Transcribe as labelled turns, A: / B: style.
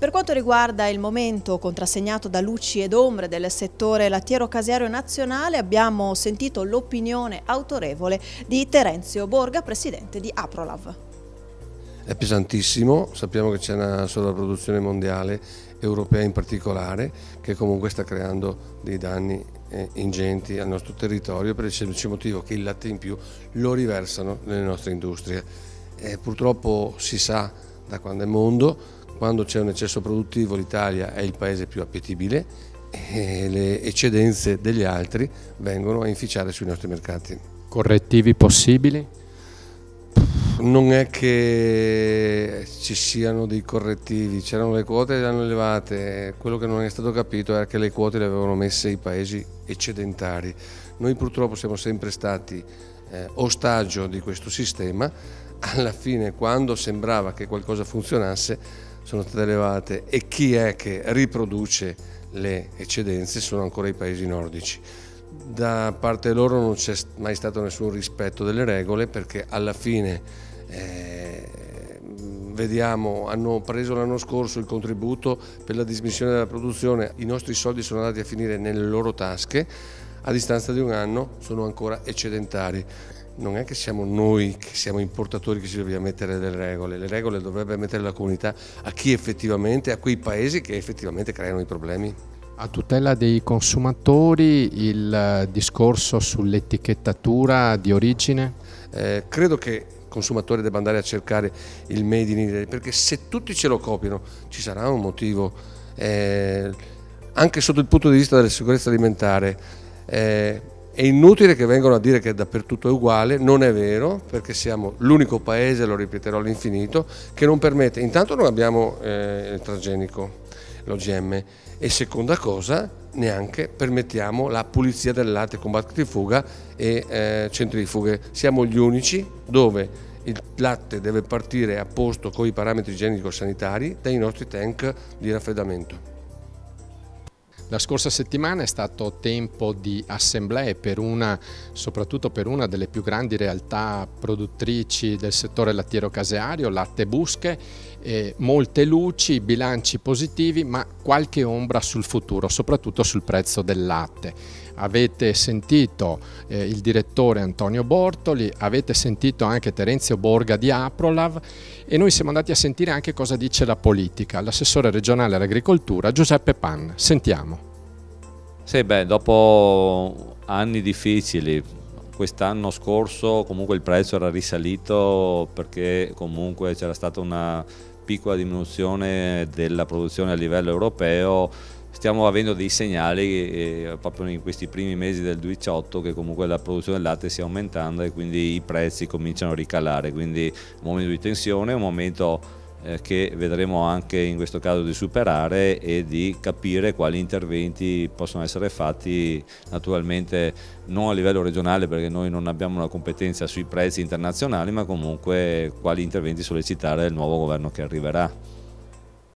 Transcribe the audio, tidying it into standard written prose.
A: Per quanto riguarda il momento contrassegnato da luci ed ombre del settore lattiero-caseario nazionale, abbiamo sentito l'opinione autorevole di Terenzio Borga, presidente di Aprolav.
B: È pesantissimo, sappiamo che c'è una sovrapproduzione mondiale, europea in particolare, che comunque sta creando dei danni ingenti al nostro territorio per il semplice motivo che il latte in più lo riversano nelle nostre industrie. Purtroppo si sa da quando è mondo, quando c'è un eccesso produttivo l'Italia è il paese più appetibile e le eccedenze degli altri vengono a inficiare sui nostri mercati.
C: Correttivi possibili?
B: Non è che ci siano dei correttivi, c'erano le quote e le hanno elevate, quello che non è stato capito è che le quote le avevano messe i paesi eccedentari. Noi purtroppo siamo sempre stati ostaggio di questo sistema, alla fine quando sembrava che qualcosa funzionasse sono state elevate e chi è che riproduce le eccedenze sono ancora i paesi nordici. Da parte loro non c'è mai stato nessun rispetto delle regole perché alla fine vediamo, hanno preso l'anno scorso il contributo per la dismissione della produzione, i nostri soldi sono andati a finire nelle loro tasche, a distanza di un anno sono ancora eccedentari. Non è che siamo noi che siamo importatori che ci dobbiamo mettere le regole dovrebbe mettere la comunità a chi effettivamente, a quei paesi che effettivamente creano i problemi.
C: A tutela dei consumatori il discorso sull'etichettatura di origine?
B: Credo che il consumatore debba andare a cercare il Made in Italy perché se tutti ce lo copiano ci sarà un motivo, anche sotto il punto di vista della sicurezza alimentare. È inutile che vengano a dire che dappertutto è uguale, non è vero perché siamo l'unico paese, lo ripeterò all'infinito, che non permette, intanto non abbiamo il transgenico, l'OGM e seconda cosa neanche permettiamo la pulizia del latte con battifuga e centrifughe, siamo gli unici dove il latte deve partire a posto con i parametri igienico-sanitari dai nostri tank di raffreddamento.
C: La scorsa settimana è stato tempo di assemblee soprattutto per una delle più grandi realtà produttrici del settore lattiero-caseario, Latte Busche, molte luci, bilanci positivi, ma qualche ombra sul futuro, soprattutto sul prezzo del latte. Avete sentito il direttore Antonio Bortoli, avete sentito anche Terenzio Borga di Aprolav e noi siamo andati a sentire anche cosa dice la politica, l'assessore regionale all'agricoltura Giuseppe Panna. Sentiamo.
D: Sì, dopo anni difficili, quest'anno scorso comunque il prezzo era risalito perché comunque c'era stata una piccola diminuzione della produzione a livello europeo. Stiamo avendo dei segnali proprio in questi primi mesi del 2018 che comunque la produzione del latte stia aumentando e quindi i prezzi cominciano a ricalare, quindi un momento di tensione, un momento che vedremo anche in questo caso di superare e di capire quali interventi possono essere fatti, naturalmente non a livello regionale perché noi non abbiamo una competenza sui prezzi internazionali, ma comunque quali interventi sollecitare il nuovo governo che arriverà.